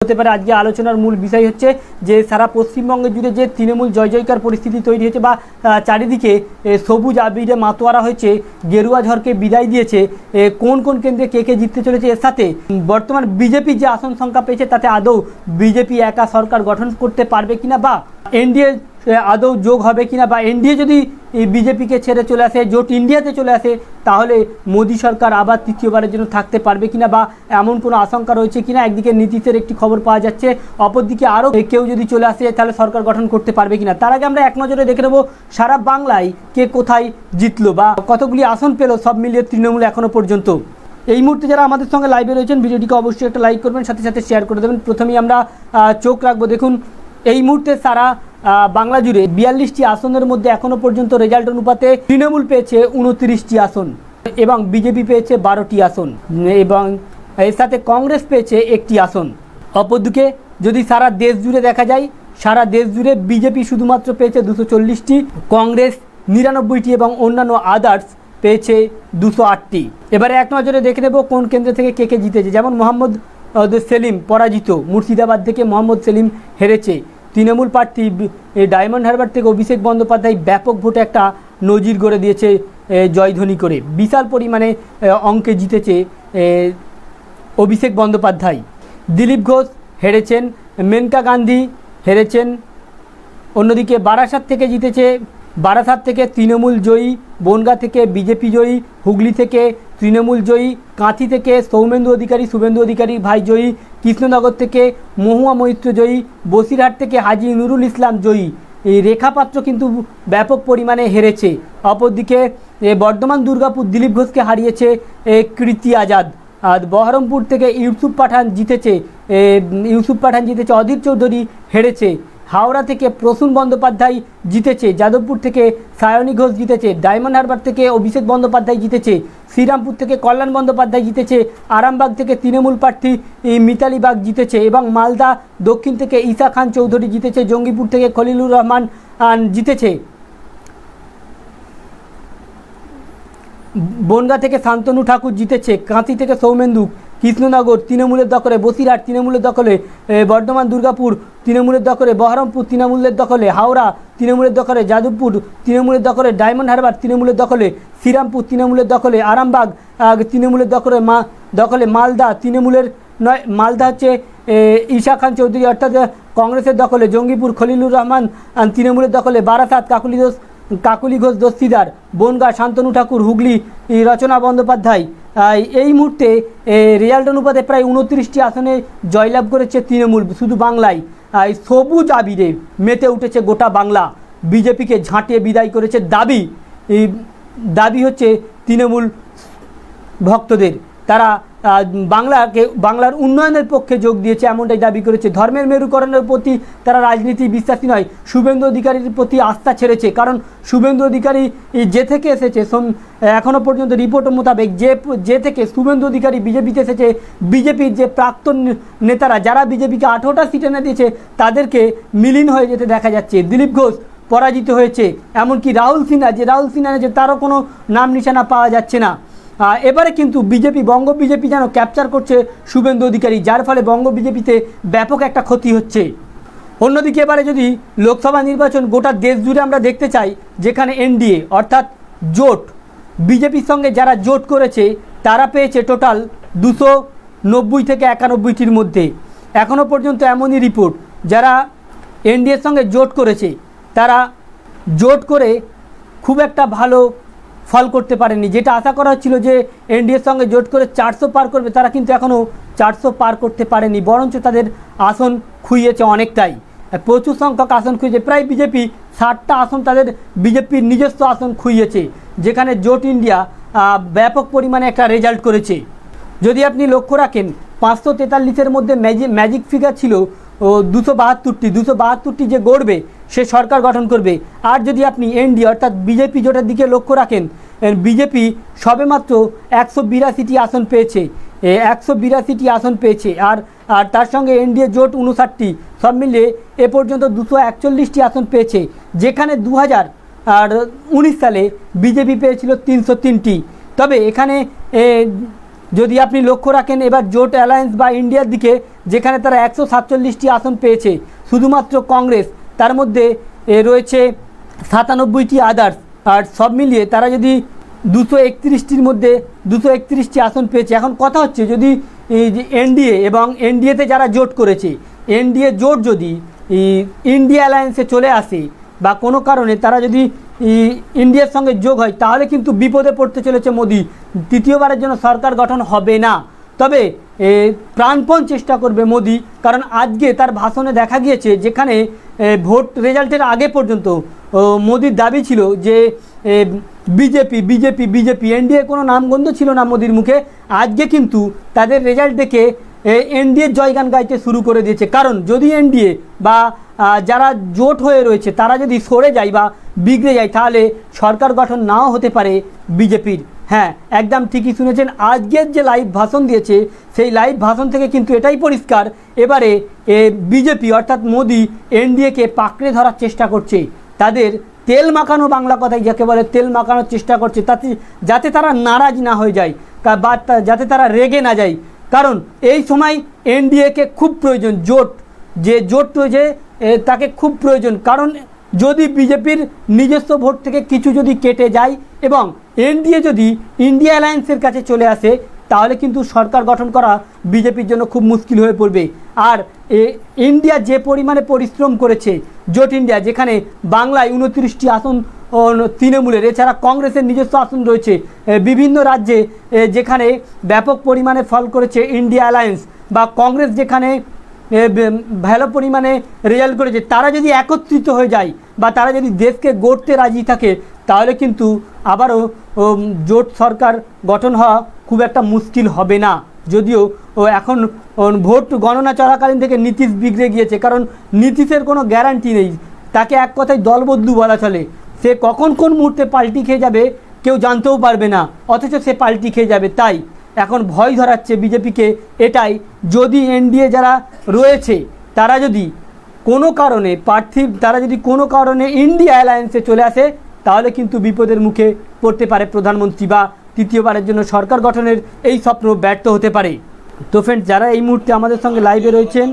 হতে পারে। আজকে আলোচনার মূল বিষয় হচ্ছে যে সারা পশ্চিমবঙ্গ জুড়ে যে তৃণমূল জয় জয়কার পরিস্থিতি তৈরি হয়েছে বা চারিদিকে সবুজ আবিরে মাতোয়ারা হয়েছে, গেরুয়া ঝড়কে বিদায় দিয়েছে, কোন কোন কেন্দ্রে কে কে জিততে চলেছে, এর সাথে বর্তমান বিজেপি যে আসন সংখ্যা পেয়েছে তাতে আদৌ বিজেপি একা সরকার গঠন করতে পারবে কিনা বা এনডিএ আদৌ যোগ হবে কিনা বা এনডিএ যদি বিজেপিকে ছেড়ে চলে আসে, জোট ইন্ডিয়াতে চলে আসে, তাহলে মোদী সরকার আবার তৃতীয়বারের জন্য থাকতে পারবে কিনা বা এমন কোনো আশঙ্কা রয়েছে কিনা। একদিকে নীতিশের একটি খবর পাওয়া যাচ্ছে, অপরদিকে আরও কেউ যদি চলে আসে তাহলে সরকার গঠন করতে পারবে কিনা। তার আগে আমরা এক নজরে দেখে নেব সারা বাংলায় কে কোথায় জিতলো বা কতগুলি আসন পেল সব মিলিয়ে তৃণমূল এখনও পর্যন্ত। এই মুহূর্তে যারা আমাদের সঙ্গে লাইভে রয়েছেন ভিডিওটিকে অবশ্যই একটা লাইক করবেন, সাথে সাথে শেয়ার করে দেবেন। প্রথমেই আমরা চোখ রাখবো, দেখুন এই মুহূর্তে সারা বাংলা জুড়ে 42টি আসনের মধ্যে এখনও পর্যন্ত রেজাল্ট অনুপাতে তৃণমূল পেয়েছে 29টি আসন এবং বিজেপি পেয়েছে 12টি আসন এবং এর সাথে কংগ্রেস পেয়েছে 1টি আসন। অপরদিকে যদি সারা দেশ জুড়ে দেখা যায়, সারা দেশ জুড়ে বিজেপি শুধুমাত্র পেয়েছে 240টি, কংগ্রেস 99টি এবং অন্যান্য আদার্স পেয়েছে 208টি। এবারে এক নজরে দেখে নেব কোন কেন্দ্র থেকে কে কে জিতেছে। যেমন মোহাম্মদ সেলিম পরাজিত, মুর্শিদাবাদ থেকে মোহাম্মদ সেলিম হেরেছে। তৃণমূল প্রার্থী ডায়মন্ড হারবার থেকে অভিষেক বন্দ্যোপাধ্যায় ব্যাপক ভোটে একটা নজির গড়ে দিয়েছে জয়ধ্বনি করে, বিশাল পরিমাণে অঙ্কে জিতেছে অভিষেক বন্দ্যোপাধ্যায়। দিলীপ ঘোষ হেরেছেন, মেনকা গান্ধী হেরেছেন। অন্যদিকে বারাসাত থেকে জিতেছে, বারাসাত থেকে তৃণমূল জয়ী, বনগাঁ থেকে বিজেপি জয়ী, হুগলি থেকে তৃণমূল জয়ী, কাঁথি থেকে সৌমেন্দু অধিকারী শুভেন্দু অধিকারী ভাই জয়ী, কৃষ্ণনগর থেকে মহুয়া মৈত্র জয়ী, বসিরহাট থেকে হাজি নুরুল ইসলাম জয়ী। এই রেখাপাত্র কিন্তু ব্যাপক পরিমাণে হেরেছে। অপরদিকে বর্ধমান দুর্গাপুর দিলীপ ঘোষকে হারিয়েছে কীর্তি আজাদ। আর বহরমপুর থেকে ইউসুফ পাঠান জিতেছে, অধীর চৌধুরী হেরেছে। হাওড়া থেকে প্রসূন বন্দ্যোপাধ্যায় জিতেছে, যাদবপুর থেকে সায়নী ঘোষ জিতেছে, ডায়মন্ড হারবার থেকে অভিষেক বন্দ্যোপাধ্যায় জিতেছে, শ্রীরামপুর থেকে কল্যাণ বন্দ্যোপাধ্যায় জিতেছে, আরামবাগ থেকে তৃণমূল প্রার্থী মিতালি বাগ জিতেছে এবং মালদা দক্ষিণ থেকে ঈশা খান চৌধুরী জিতেছে, জঙ্গিপুর থেকে খলিলুর রহমান জিতেছে, বনগাঁ থেকে শান্তনু ঠাকুর জিতেছে, কাঁথি থেকে সৌমেন্দু, কৃষ্ণনগর তৃণমূলের দখলে, বসিরহাট তৃণমূলের দখলে, বর্ধমান দুর্গাপুর তৃণমূলের দখলে, বহরমপুর তৃণমূলের দখলে, হাওড়া তৃণমূলের দখলে, যাদবপুর তৃণমূলের দখলে, ডায়মন্ড হারবার তৃণমূলের দখলে, শ্রীরামপুর তৃণমূলের দখলে, আরামবাগ তৃণমূলের দখলে, মালদা তৃণমূলের নয়, মালদা হচ্ছে ঈশা খান চৌধুরী অর্থাৎ কংগ্রেসের দখলে, জঙ্গিপুর খলিলুর রহমান তৃণমূলের দখলে, বারাসাত কাকুলি ঘোষ দস্তিদার, বনগাঁ শান্তনু ঠাকুর, হুগলি রচনা বন্দ্যোপাধ্যায়। এই মুহূর্তে রেজাল্ট অনুপাতে প্রায় 29টি আসনে জয়লাভ করেছে তৃণমূল। শুধু বাংলায় সবুজ আবিরে মেতে উঠেছে গোটা বাংলা, বিজেপিকে ঝাঁটিয়ে বিদায় করেছে। দাবি হচ্ছে তৃণমূল ভক্তদের, তারা বাংলার উন্নয়নের পক্ষে যোগ দিয়েছে এমনটাই দাবি করেছে। ধর্মের মেরুকরণের প্রতি তারা রাজনীতি বিশ্বাসী নয়, শুভেন্দু অধিকারীর প্রতি আস্থা ছেড়েছে। কারণ শুভেন্দু অধিকারী যে থেকে এসেছে, এখনও পর্যন্ত রিপোর্ট মোতাবেক যে থেকে শুভেন্দু অধিকারী বিজেপিতে এসেছে, বিজেপির যে প্রাক্তন নেতারা যারা বিজেপিকে 18টা সিট এনে দিয়েছে তাদেরকে মিলিন হয়ে যেতে দেখা যাচ্ছে। দিলীপ ঘোষ পরাজিত হয়েছে, এমনকি রাহুল সিনহা যে তারও কোনো নাম নিশানা পাওয়া যাচ্ছে না। এবারে কিন্তু বঙ্গ বিজেপি যেন ক্যাপচার করছে শুভেন্দু অধিকারী, যার ফলে বঙ্গ বিজেপিতে ব্যাপক একটা ক্ষতি হচ্ছে। অন্যদিকে এবারে যদি লোকসভা নির্বাচন গোটা দেশ জুড়ে আমরা দেখতে চাই, যেখানে এনডিএ অর্থাৎ জোট, বিজেপির সঙ্গে যারা জোট করেছে তারা পেয়েছে টোটাল 290 থেকে 91টির মধ্যে। এখনও পর্যন্ত এমনই রিপোর্ট, যারা এনডিএর সঙ্গে জোট করেছে তারা জোট করে খুব একটা ভালো ফল করতে পারেনি। যেটা আশা করা হচ্ছিল যে এনডিএর সঙ্গে জোট করে 400 পার করবে, তারা কিন্তু এখনও 400 পার করতে পারেনি, বরঞ্চ তাদের আসন খুইয়েছে অনেকটাই, প্রচুর সংখ্যক আসন খুইয়েছে। প্রায় বিজেপি 60টা আসন তাদের বিজেপির নিজস্ব আসন খুইয়েছে, যেখানে জোট ইন্ডিয়া ব্যাপক পরিমাণে একটা রেজাল্ট করেছে। যদি আপনি লক্ষ্য রাখেন 543-এর মধ্যে ম্যাজিক ফিগার ছিল 272টি যে গড়বে সে সরকার গঠন করবে। আর যদি আপনি এনডিএ অর্থাৎ বিজেপি জোটের দিকে লক্ষ্য রাখেন, বিজেপি সবেমাত্র 182টি আসন পেয়েছে, 182টি আসন পেয়েছে, আর তার সঙ্গে এনডিএ জোট 59টি, সব মিলিয়ে এ পর্যন্ত 241টি আসন পেয়েছে, যেখানে 2019 সালে বিজেপি পেয়েছিল 303টি। তবে এখানে যদি আপনি লক্ষ্য রাখেন এবার জোট অ্যালায়েন্স বা ইন্ডিয়ার দিকে, যেখানে তারা 147টি আসন পেয়েছে শুধুমাত্র কংগ্রেস, তার মধ্যে রয়েছে 97টি আদার্স, আর সব মিলিয়ে তারা যদি 231টির মধ্যে 231টি আসন পেয়েছে। এখন কথা হচ্ছে যদি এনডিএ এবং এনডিএতে যারা জোট করেছে, এনডিএ জোট যদি ইন্ডিয়া অ্যালায়েন্সে চলে আসে বা কোনো কারণে তারা যদি ইন্ডিয়ার সঙ্গে যোগ হয়, তাহলে কিন্তু বিপদে পড়তে চলেছে মোদি। তৃতীয়বারের জন্য সরকার গঠন হবে না। তবে প্রাণপণ চেষ্টা করবে মোদি, কারণ আজকে তার ভাষণে দেখা গিয়েছে, যেখানে ভোট রেজাল্টের আগে পর্যন্ত মোদির দাবি ছিল যে বিজেপি বিজেপি বিজেপি, এনডিএ কোনো নামগন্ধ ছিল না মোদির মুখে। আজকে কিন্তু তাদের রেজাল্ট দেখে এনডিএর জয়গান গাইতে শুরু করে দিয়েছে। কারণ যদি এনডিএ বা যারা জোট হয়ে রয়েছে তারা যদি সরে যায় বা বিগড়ে যায়, তাহলে সরকার গঠন নাও হতে পারে বিজেপির। হ্যাঁ, একদম ঠিকই শুনেছেন। আজকের যে লাইভ ভাষণ দিয়েছে, সেই লাইভ ভাষণ থেকে কিন্তু এটাই পরিষ্কার, এবারে বিজেপি অর্থাৎ মোদি এনডিএকে পাকড়ে ধরার চেষ্টা করছে। তাদের তেল মাখানো, বাংলা কথায় যাকে বলে তেল মাখানোর চেষ্টা করছে, তাতে যাতে তারা নারাজ না হয়ে যায় বা যাতে তারা রেগে না যায়। কারণ এই সময় এনডিএকে খুব প্রয়োজন, যে জোট রয়েছে তাকে খুব প্রয়োজন। কারণ যদি বিজেপির নিজস্ব ভোট থেকে কিছু যদি কেটে যায় এবং এনডিএ যদি ইন্ডিয়া অ্যালায়েন্সের কাছে চলে আসে, তাহলে কিন্তু সরকার গঠন করা বিজেপির জন্য খুব মুশকিল হয়ে পড়বে। আর ইন্ডিয়া যে পরিমাণে পরিশ্রম করেছে, জোট ইন্ডিয়া, যেখানে বাংলায় 29টি আসন তৃণমূলের, এছাড়া কংগ্রেসের নিজস্ব আসন রয়েছে বিভিন্ন রাজ্যে, যেখানে ব্যাপক পরিমাণে ফল করেছে ইন্ডিয়া অ্যালায়েন্স, বা কংগ্রেস যেখানে ভালো পরিমাণে রেজাল্ট করেছে, তারা যদি একত্রিত হয়ে যায় বা তারা যদি দেশকে গড়তে রাজি থাকে, তাহলে কিন্তু আবারও জোট সরকার গঠন হওয়া খুব একটা মুশকিল হবে না। যদিও এখন ভোট গণনা চলাকালীন থেকে নীতিশ বিগড়ে গিয়েছে, কারণ নীতিশের কোনো গ্যারান্টি নেই। তাকে এক কথায় দলবদলু বলা চলে। সে কখন কোন মুহূর্তে পাল্টি খেয়ে যাবে কেউ জানতেও পারবে না, অথচ সে পাল্টি খেয়ে যাবে। তাই এখন ভয় ধরাচ্ছে বিজেপিকে এটাই, যদি এনডিএ যারা রয়েছে তারা যদি কোনো কারণে তারা যদি কোনো কারণে ইন্ডিয়া অ্যালায়েন্সে চলে আসে, তাহলে কিন্তু বিপদের মুখে পড়তে পারে প্রধানমন্ত্রী, বা তৃতীয়বারের জন্য সরকার গঠনের এই স্বপ্ন ব্যর্থ হতে পারে। তো ফ্রেন্ডস, যারা এই মুহূর্তে আমাদের সঙ্গে লাইভে রয়েছেন,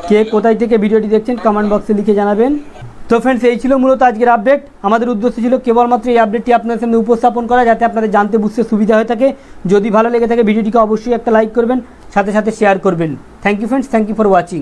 কে কোথায় থেকে ভিডিওটি দেখছেন কমেন্ট বক্সে লিখে জানাবেন। তো ফ্রেন্ডস, এই ছিল মূলত আজকের আপডেট। আমাদের উদ্দেশ্য ছিল কেবলমাত্র এই আপডেটটি আপনাদের সামনে উপস্থাপন করা, যাতে আপনাদের জানতে বুঝতে সুবিধা হয়ে থাকে। যদি ভালো লেগে থাকে ভিডিওটিকে অবশ্যই একটা লাইক করবেন, সাথে সাথে শেয়ার করবেন। Thank you friends, thank you for watching.